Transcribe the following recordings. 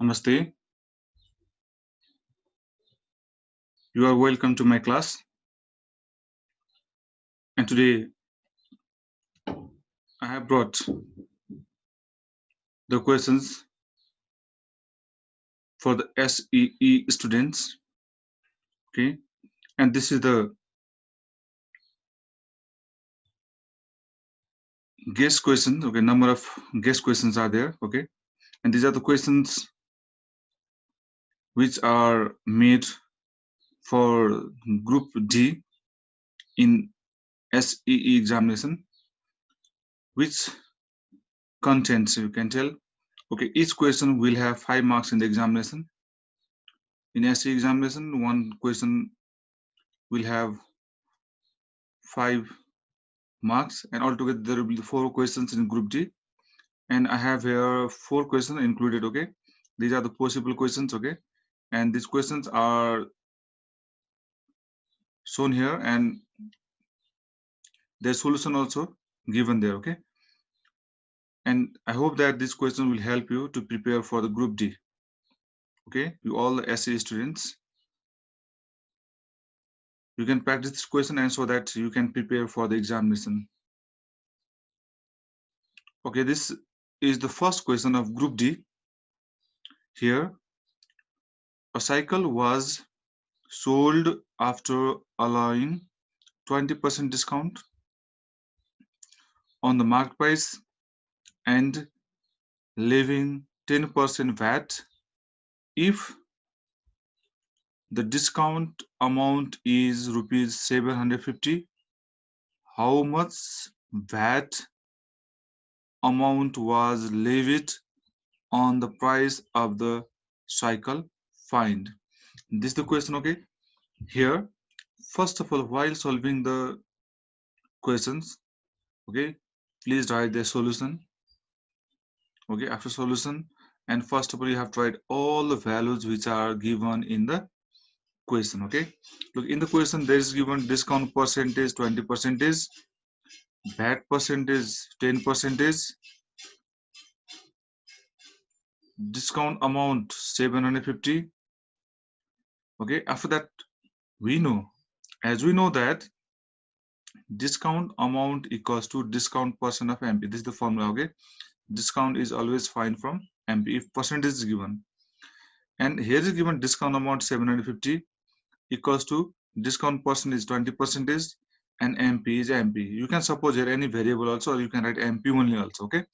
Namaste. You are welcome to my class. And today I have brought the questions for the SEE students. Okay. And this is the guest questions. Okay. Number of guest questions are there. Okay. And these are the questions which are made for Group D in SEE examination. Which contents you can tell. Okay. Each question will have 5 marks in the examination. In SEE examination, one question will have 5 marks, and altogether there will be 4 questions in Group D. And I have here 4 questions included. Okay, these are the possible questions. Okay, and these questions are shown here, and their solution also given there. Okay, and I hope that this question will help you to prepare for the Group D. Okay, you all the SE students, you can practice this question and so that you can prepare for the examination. Okay, this is the first question of Group D. Here, a cycle was sold after allowing 20% discount on the market price and leaving 10% VAT if the discount amount is rupees 750. How much VAT amount was levied on the price of the cycle? Find. This is the question. Okay, here first of all, while solving the questions, okay, please write the solution. Okay, after solution, and first of all you have to write all the values which are given in the question. Okay, look, in the question there is given discount percentage 20%, VAT percentage 10%, discount amount 750. Okay, after that we know, as we know that discount amount equals to discount percent of MP. This is the formula. Okay, discount is always fine from MP if percentage is given, and here is given discount amount 750 equals to discount percent is 20%, and MP is MP. You can suppose here any variable also, or you can write MP only also. Okay,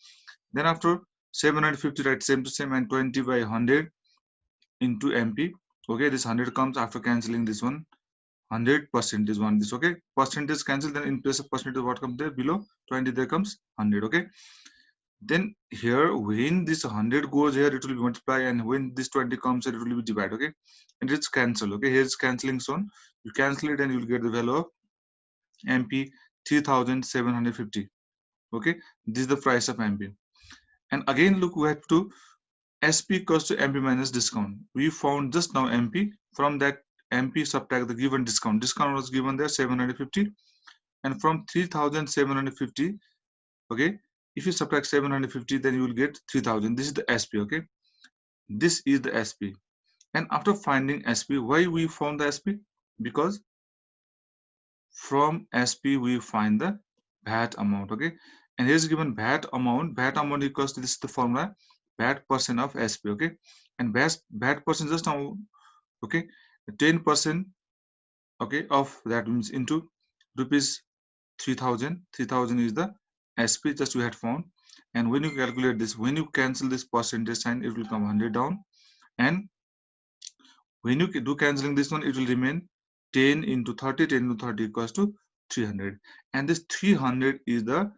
then after 750 write same to same, and 20 by 100 into MP. Okay, this 100 comes after cancelling this one. 100% is one this. Okay, percentage cancel, then in place of percentage what comes there below 20 there comes 100. Okay, then here when this 100 goes here it will be multiply, and when this 20 comes here it will be divide. Okay, and it's cancel. Okay, here's cancelling zone, you cancel it and you'll get the value of MP 3750. Okay, this is the price of MP. And again look, we have to SP equals to MP minus discount. We found just now MP. From that MP subtract the given discount. Discount was given there 750, and from 3750, okay, if you subtract 750 then you will get 3000. This is the SP. Okay, this is the SP. And after finding SP, why we found the SP? Because from SP we find the VAT amount. Okay, and here's given VAT amount. VAT amount equals to, this is the formula, VAT percent of SP. Okay, and VAT percent just now, okay, 10%, okay, of that means into rupees 3000. 3000 is the SP just we had found. And when you calculate this, when you cancel this percentage sign, it will come 100 down, and when you do cancelling this one, it will remain 10 into 30. 10 into 30 equals to 300, and this 300 is the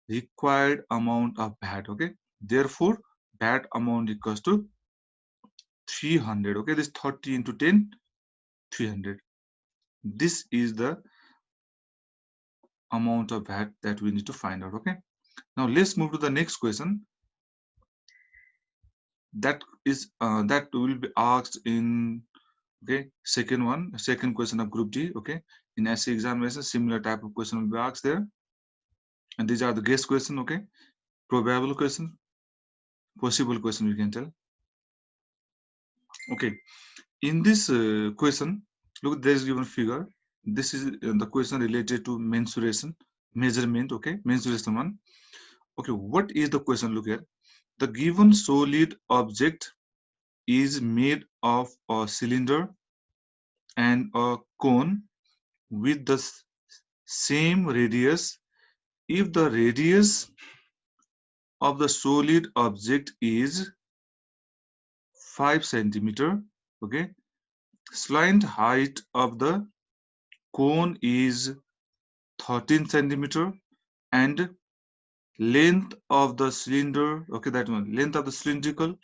required amount of VAT. Okay, therefore VAT amount equals to 300. Okay, this 30 into 10, 300. This is the amount of VAT that we need to find out. Okay, now let's move to the next question. That is that will be asked in, okay, second question of Group D. Okay, in SE examination similar type of question will be asked there, and these are the guess question. Okay, probable question, possible question, we can tell. Okay, in this question, look, there is given figure. This is the question related to mensuration, measurement. Okay, mensuration one. Okay, what is the question? Look here. The given solid object is made of a cylinder and a cone with the same radius. If the radius of the solid object is 5 centimeter, okay, slant height of the cone is 13 centimeter, and length of the cylinder, okay, that one, length of the cylindrical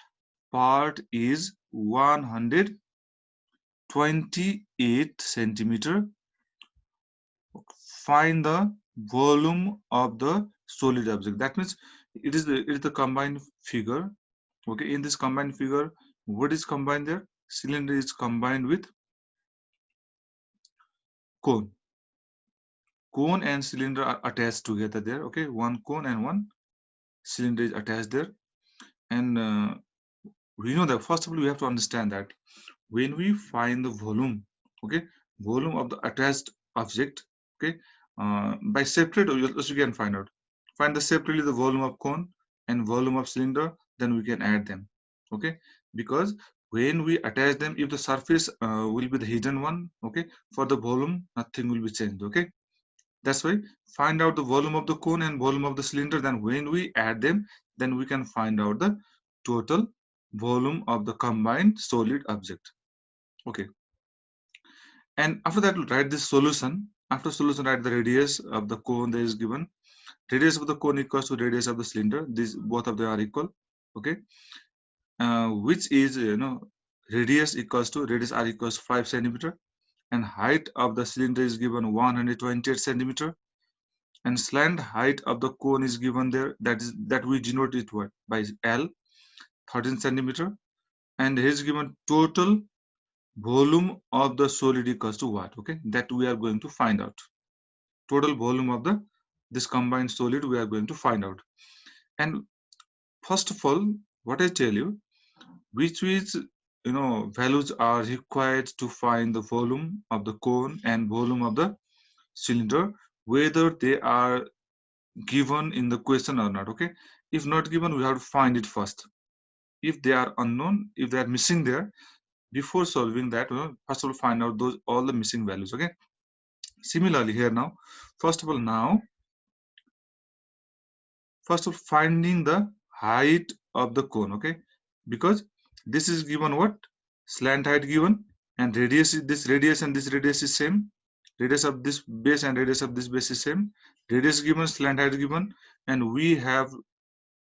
part is 128 centimeter. Find the volume of the solid object. That means it is the combined figure. Okay, in this combined figure, what is combined there? Cylinder is combined with cone. Cone and cylinder are attached together there. Okay, one cone and one cylinder is attached there. And we know that first of all we have to understand that when we find the volume, okay, volume of the attached object, okay, by separate also we can find the separately the volume of cone and volume of cylinder, then we can add them. Okay, because when we attach them, if the surface will be the hidden one, okay, for the volume nothing will be changed. Okay, that's why find out the volume of the cone and volume of the cylinder, then when we add them, then we can find out the total volume of the combined solid object. Okay, and after that write this solution. After solution, write the radius of the cone that is given. Radius of the cone equals to radius of the cylinder. These both of them are equal. Okay, which is radius equals to radius r equals 5 centimeter, and height of the cylinder is given 128 centimeter, and slant height of the cone is given there, that we denote it what by L, 13 centimeter, and here is given total volume of the solid equals to what? Okay, that we are going to find out. Total volume of the this combined solid we are going to find out. And first of all, what I tell you, which is values are required to find the volume of the cone and volume of the cylinder, whether they are given in the question or not. Okay, if not given, we have to find it first. If they are unknown, if they are missing there, before solving that, first of all find out those all the missing values. Okay, similarly here now, first of all finding the height of the cone. Okay, because this is given what, slant height given, and radius is this radius, and this radius is same, radius of this base and radius of this base is same, radius given, slant height given, and we have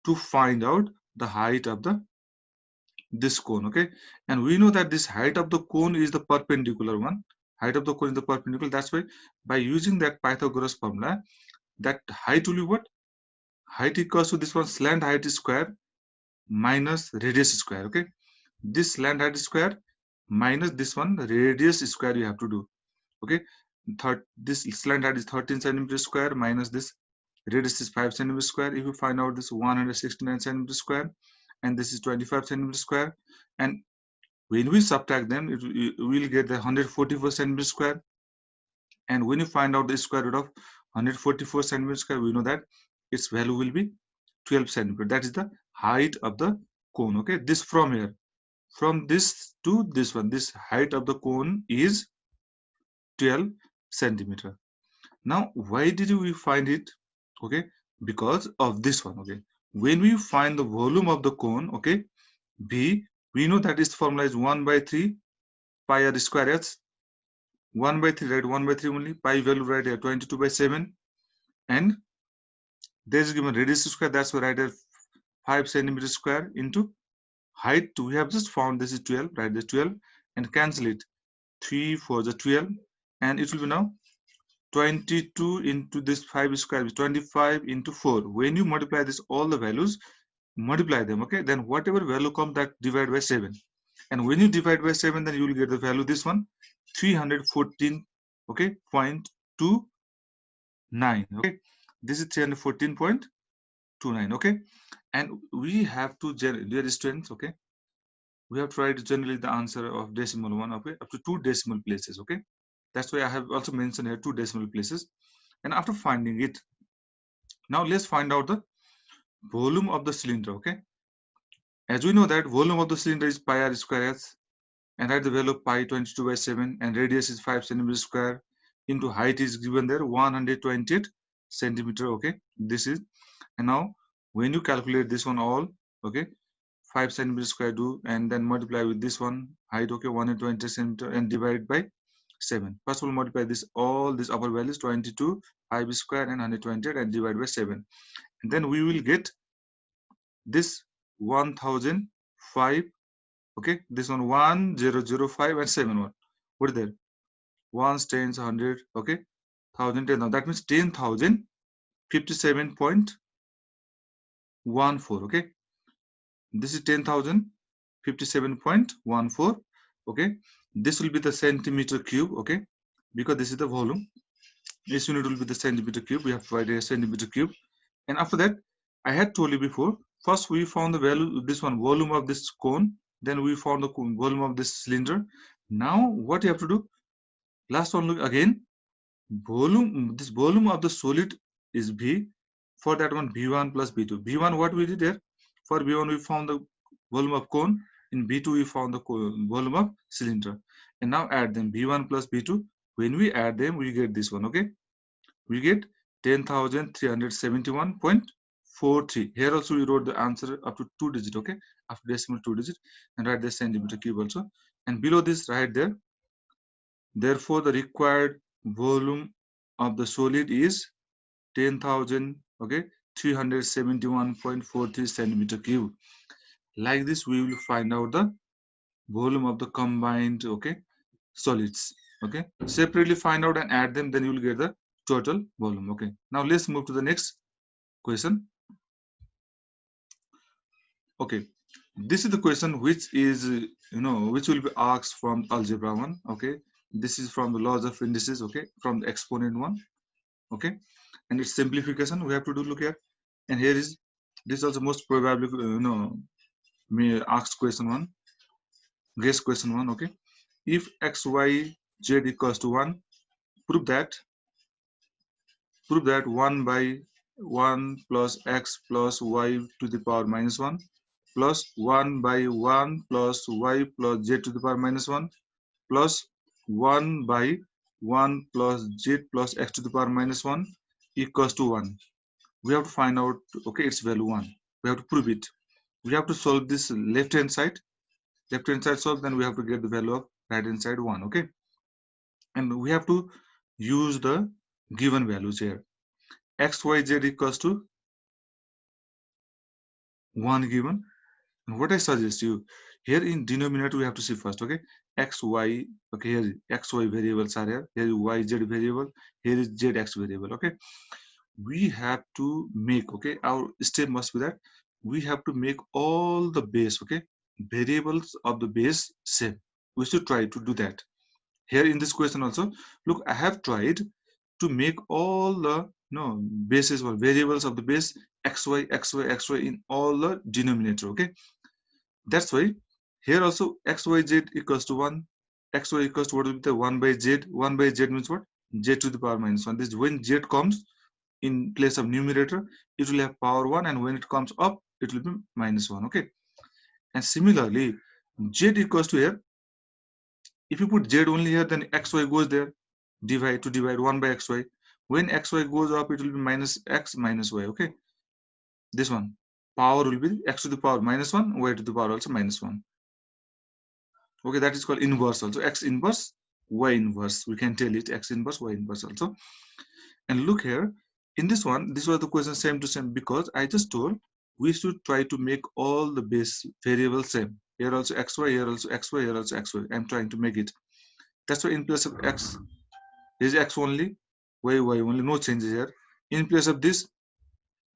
to find out the height of the this cone. Okay, and we know that this height of the cone is the perpendicular one. Height of the cone is the perpendicular. That's why by using that Pythagoras formula, that height will be what, height equals to this one slant height square minus radius square. Okay, this slant height square minus this one radius square you have to do. Okay, this slant height is 13 centimeter square minus this radius is 5 centimeter square. If you find out this 169 centimeter square, and this is 25 centimeter square, and when we subtract them, we will get the 144 centimeter square. And when you find out the square root of 144 centimeter square, we know that its value will be 12 centimeter. That is the height of the cone. Okay, this from here, from this to this one, this height of the cone is 12 centimeter. Now, why did we find it? Okay, because of this one. Okay, when we find the volume of the cone, okay, B, we know that its formula is 1 by 3 pi r square h. 1 by 3, right? 1 by 3 only. Pi value right here, 22 by 7. And there is given radius square, that's why right here 5 centimeter square into height. We have just found this is 12, right? The 12, and cancel it. 3 for the 12, and it will be now 22 into this 5 square is 25 into 4. When you multiply this, all the values, multiply them, okay, then whatever value comes, that divide by 7, and when you divide by 7, then you will get the value, this one, 314, okay, 0.29. Okay, this is 314.29. okay, and we have to, dear students, okay, we have tried generally the answer of decimal one, okay, up to 2 decimal places, okay. That's why I have also mentioned here 2 decimal places. And after finding it, now let's find out the volume of the cylinder, okay. As we know that volume of the cylinder is pi r square s, and at the value of pi 22/7, and radius is 5 centimeter square, into height is given there 128 centimeter, okay. This is, and now when you calculate this one all, okay, 5 centimeter square do, and then multiply with this one height, okay, 120 centimeter, and divide by 7. First of all, multiply this all these upper values 22, 5 square, and 128, and divide by 7, and then we will get this 1005, okay. This one 1005 and 71. What is there? Ones, tens, 100, okay, 1000, 10,000. That means 10,057.14, okay. This is 10,057.14, okay. This will be the centimeter cube, okay, because this is the volume. This unit will be the centimeter cube. We have to write a centimeter cube. And after that, I had told you before, first we found the value, this one, volume of this cone, then we found the volume of this cylinder. Now what you have to do, last one, look again, volume, this volume of the solid is V. For that one, V1 plus V2. V1, what we did there? For V1, we found the volume of cone. In V2, we found the volume of cylinder. And now add them, V1 plus V2. When we add them, we get this one, okay? We get 10,371.43. Here also we wrote the answer up to 2 digit, okay? After decimal 2 digit, and write the centimeter cube also. And below this, right there, therefore the required volume of the solid is 10,000, okay, 371.43 centimeter cube. Like this, we will find out the volume of the combined, okay, solids, okay. Separately find out and add them, then you will get the total volume, okay. Now let's move to the next question. Okay, this is the question which is, which will be asked from algebra 1, okay. This is from the laws of indices, okay, from the exponent 1, okay. And its simplification we have to do, look here. And here is, this is also most probably, may ask question 1, guess question 1, okay. If x, y, z equals to 1, prove that 1 by 1 plus x plus y to the power minus 1 plus 1 by 1 plus y plus z to the power minus 1 plus 1 by 1 plus z plus x to the power minus 1 equals to 1. We have to find out, okay, its value 1. We have to prove it. We have to solve this left hand side solve, then we have to get the value of right hand side 1, okay. And we have to use the given values here. X, y, z equals to 1 given. And what I suggest you, here in denominator we have to see first, okay, x, y, okay, here x, y variables are here, here is y, z variable, here is z, x variable, okay. We have to make, okay, our step must be that we have to make all the base, okay, variables of the base same. We should try to do that. Here in this question also, look, I have tried to make all the bases or variables of the base xy, xy, xy in all the denominator, okay. That's why here also xyz equals to 1, xy equals to what will be the 1 by z. 1 by z means what? Z to the power minus 1. This when z comes in place of numerator, it will have power 1, and when it comes up, it will be minus 1, okay. And similarly, z equals to here, if you put z only here, then xy goes there, divide 1 by xy. When xy goes up, it will be minus x minus y, okay. This one, power will be x to the power minus 1, y to the power also minus 1. Okay, that is called inverse also. X inverse, y inverse. We can tell it x inverse, y inverse also. And look here, in this one, this was the question same to same, because I just told we should try to make all the base variables same. Here also xy, here also xy, here also xy. I'm trying to make it. That's why in place of x, is x only, y only, no changes here. In place of this,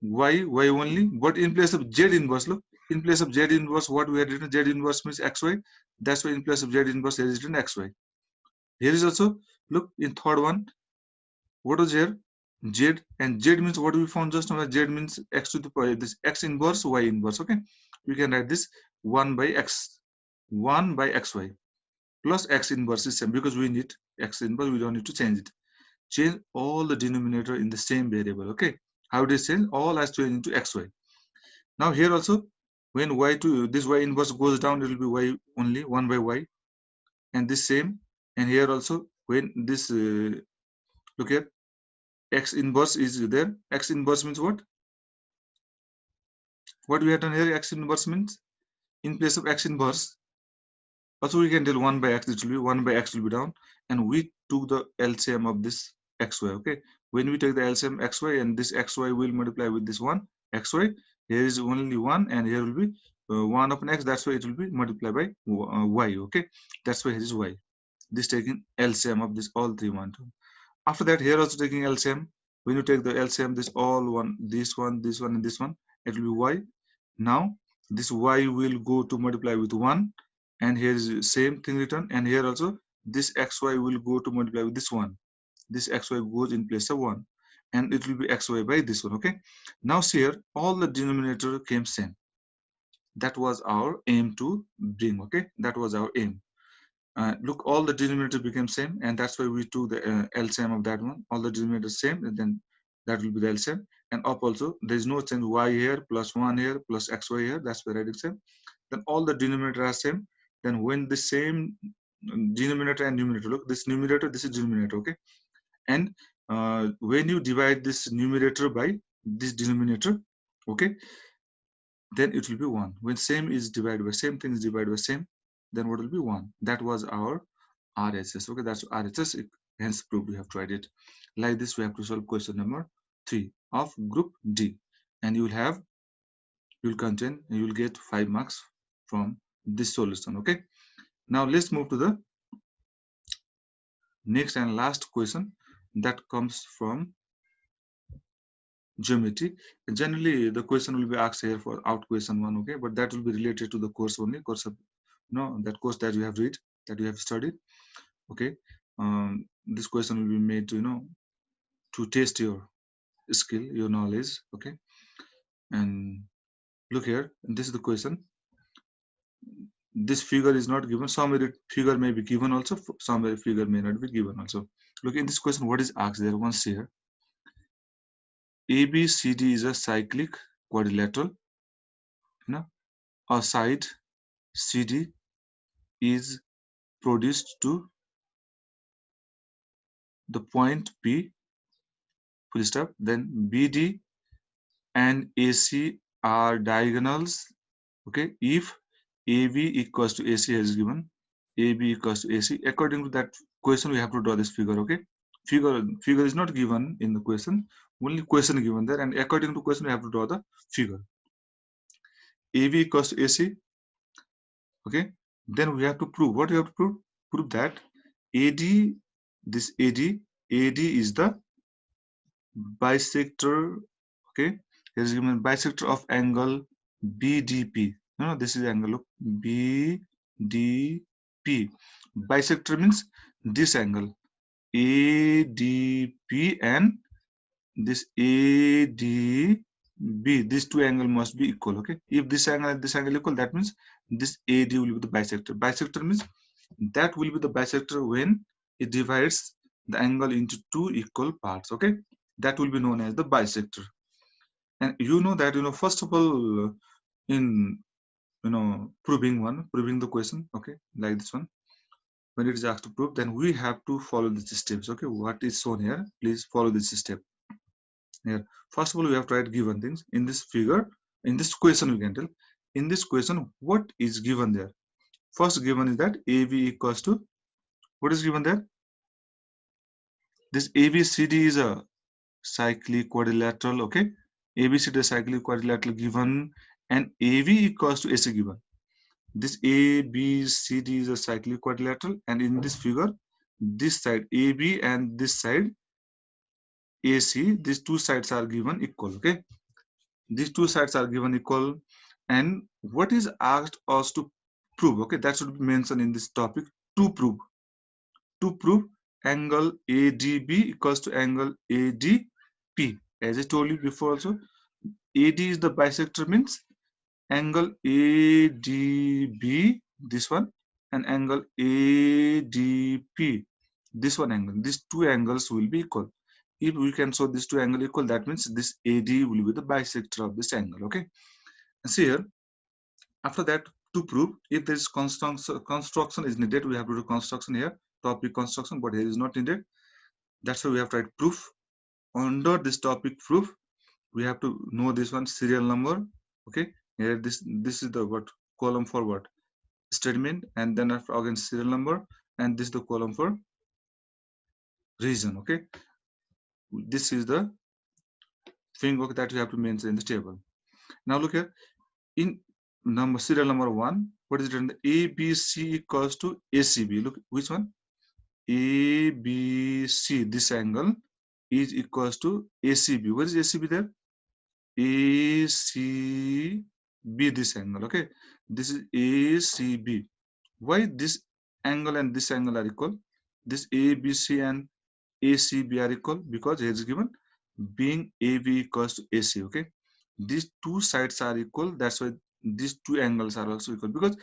y only, but in place of z inverse, look, in place of z inverse, what we had written, z inverse means xy. That's why in place of z inverse, there is written xy. Here is also, look, in third one, what was here? Z, and z means what we found just now. Z means x to the power, this x inverse, y inverse, okay. We can write this 1 by x, 1 by xy plus x inverse is same because we need x inverse, we don't need to change it. Change all the denominator in the same variable. Okay, how it is change? All has to change into xy. Now here also, when y to this y inverse goes down, it will be y only 1 by y, and this same. And here also, when this look here, x inverse is there. X inverse means what? What we have done here, x inverse means in place of x inverse, also we can tell 1 by x, it will be 1 by x will be down, and we took the LCM of this xy. Okay, when we take the LCM xy, and this xy will multiply with this one xy, here is only 1, and here will be 1 upon x, that's why it will be multiplied by y. Okay, that's why here is y. This taking LCM of this all three one two. After that, here also taking LCM. When you take the LCM, this all one, this one, this one, and this one, it will be y. Now this y will go to multiply with 1, and here is the same thing written, and here also this xy will go to multiply with this 1. This xy goes in place of 1, and it will be xy by this one. Okay, now see here, all the denominator came same. That was our aim to bring. Okay, that was our aim. Look, all the denominator became same, and that's why we took the LCM of that one. All the denominators same, and then that will be the LCM. And up also, there is no change, y here plus 1 here plus xy here, that's why writing same. Then all the denominator are same. Then when the same denominator and numerator, look, this numerator, this is denominator. Okay, and when you divide this numerator by this denominator, okay, then it will be 1. When same is divided by same thing is divided by same, then what will be 1? That was our RHS. Okay, that's RHS. Hence proved we have tried it. Like this, we have to solve question number 3 of group D, and you will get 5 marks from this solution. Okay, now let's move to the next and last question that comes from geometry. Generally, the question will be asked here for out question 1. Okay, but that will be related to the course only, course of that course that you have read, that you have studied. Okay, this question will be made to to test your skill, your knowledge. Okay, and look here, this is the question. This figure is not given. Some figure may be given also, some figure may not be given also. Look, in this question, what is asked there? Once here, ABCD is a cyclic quadrilateral. A side CD is produced to the point P, full stop. Then BD and AC are diagonals. Okay, if AB equals to AC is given, AB equals to AC. According to that question, we have to draw this figure. Okay, figure is not given in the question, only question given there, and according to question, we have to draw the figure. AB equals to AC. Okay, then we have to prove. What we have to prove? Prove that AD, this AD is the bisector. Okay, here is given bisector of angle BDP. No, this is angle of BDP. Bisector means this angle ADP and this ADB. These two angles must be equal. Okay, if this angle and this angle equal, that means this AD will be the bisector. Bisector means that will be the bisector when it divides the angle into two equal parts. Okay, that will be known as the bisector. And that first of all, in proving the question, okay, like this one, when it is asked to prove, then we have to follow these steps. Okay, what is shown here, please follow this step here. First of all, we have to write given things in this figure. In this question, we can tell in this question what is given there. First given is that AB equals to, what is given there? This ABCD is a cyclic quadrilateral. Okay, ABCD is cyclic quadrilateral given, and AV equals to AC given. This ABCD is a cyclic quadrilateral, and in this figure, this side AB and this side AC, these two sides are given equal. Okay, these two sides are given equal, and what is asked us to prove? Okay, that should be mentioned in this topic. To prove angle ADB equals to angle ADP. As I told you before also, AD is the bisector, means angle ADB this one, and angle ADP, this one angle. These two angles will be equal. If we can show these two angles equal, that means this AD will be the bisector of this angle. Okay. And see here, after that, to prove if there is construction is needed, we have to do construction here, topic construction, but here is not needed. That's why we have to write proof. Under this topic proof, we have to know this one serial number. Okay, here this is the what column for what statement, and then after again serial number, and this is the column for reason. Okay, this is the framework that you have to mention in the table. Now look here, in number serial number 1, what is it written? ABC equals to ACB. Look, which one? ABC, this angle is equals to ACB. What is ACB there? ACB, this angle. Okay, this is ACB. Why this angle and this angle are equal? This ABC and ACB are equal because here is given being AB equals to AC. Okay, these two sides are equal. That's why these two angles are also equal, because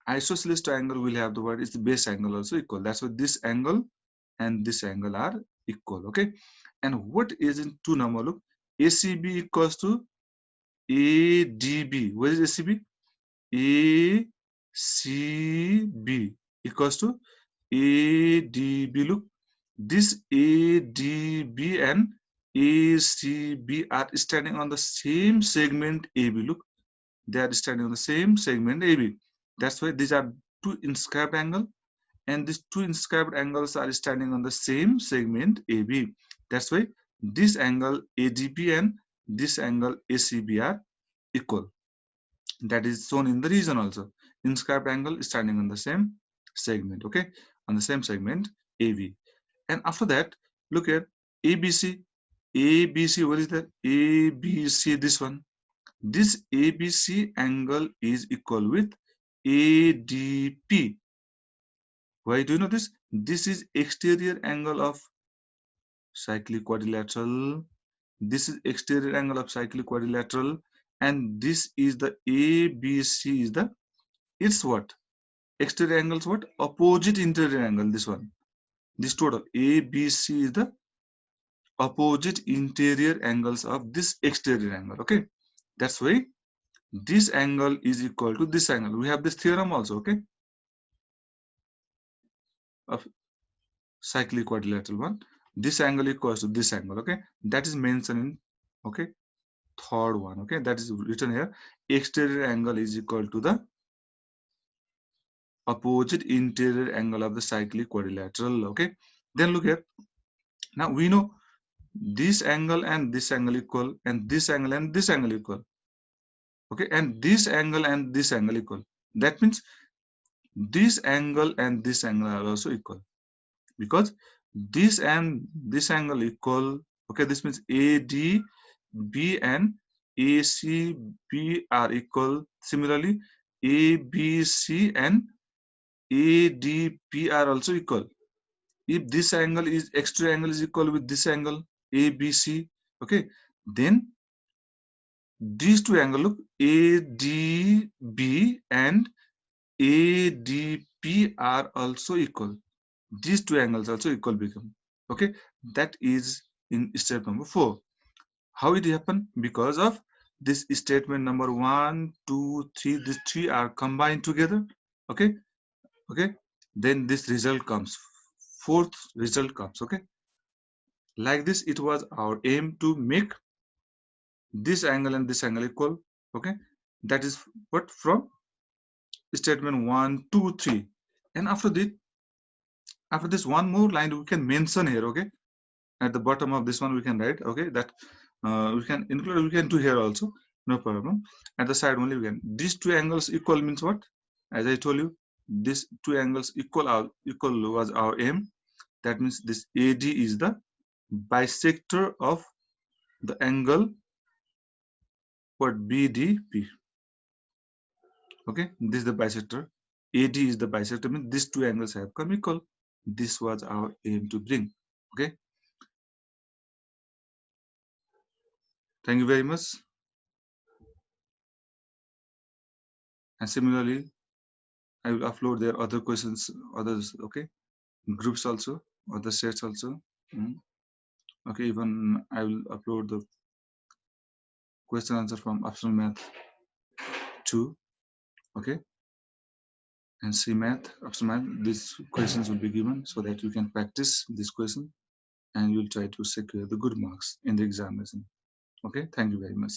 isosceles triangle will have the word is the base angle also equal. That's why this angle and this angle are equal. Okay, and what is in 2 number? Look, ACB equals to ADB. What is ACB? ACB equals to ADB. Look, this ADB and ACB are standing on the same segment AB. Look, they are standing on the same segment AB. That's why these are two inscribed angles, and these two inscribed angles are standing on the same segment AB. That's why this angle ADB and this angle ACB are equal. That is shown in the region also. Inscribed angle is standing on the same segment. Okay, on the same segment AB. And after that, look at ABC. ABC, what is that? ABC, this one. This ABC angle is equal with ADP. Why do you know this? This is exterior angle of cyclic quadrilateral. This is exterior angle of cyclic quadrilateral, and this is the ABC is the, it's what? Exterior angles what? Opposite interior angle, this one. This total ABC is the opposite interior angles of this exterior angle. Okay, that's why this angle is equal to this angle. We have this theorem also. Okay, of cyclic quadrilateral one. This angle equals to this angle. Okay, that is mentioned in, okay, third one. Okay, that is written here. Exterior angle is equal to the opposite interior angle of the cyclic quadrilateral. Okay, then look here. Now we know this angle and this angle equal, and this angle and this angle equal. Okay, and this angle and this angle equal. That means this angle and this angle are also equal, because this and this angle equal. Okay, this means ADB and ACB are equal. Similarly, ABC and ADP are also equal. If this angle is exterior angle is equal with this angle ABC, okay, then these two angles, look, ADB and ADP are also equal. These two angles also equal become. Okay, that is in step number 4. How it happen? Because of this statement number 1, 2, 3. These three are combined together. Okay, okay. Then this result comes. Fourth result comes. Okay, like this. It was our aim to make this angle and this angle equal. Okay, that is what from statement 1, 2, 3. And after this one more line we can mention here. Okay, at the bottom of this one we can write. Okay, that we can include, we can do here also, no problem. At the side only we can, these two angles equal means what? As I told you, these two angles equal was our aim. That means this AD is the bisector of the angle what BDP. Okay, this is the bisector. AD is the bisector, means these two angles have come equal. This was our aim to bring. Okay, thank you very much. And similarly, I will upload their other questions, others, okay, groups also, other sets also. Okay, even I will upload the question answer from optional math 2, okay, and C math, optional math. These questions will be given so that you can practice this question and you'll try to secure the good marks in the examination. Okay, thank you very much.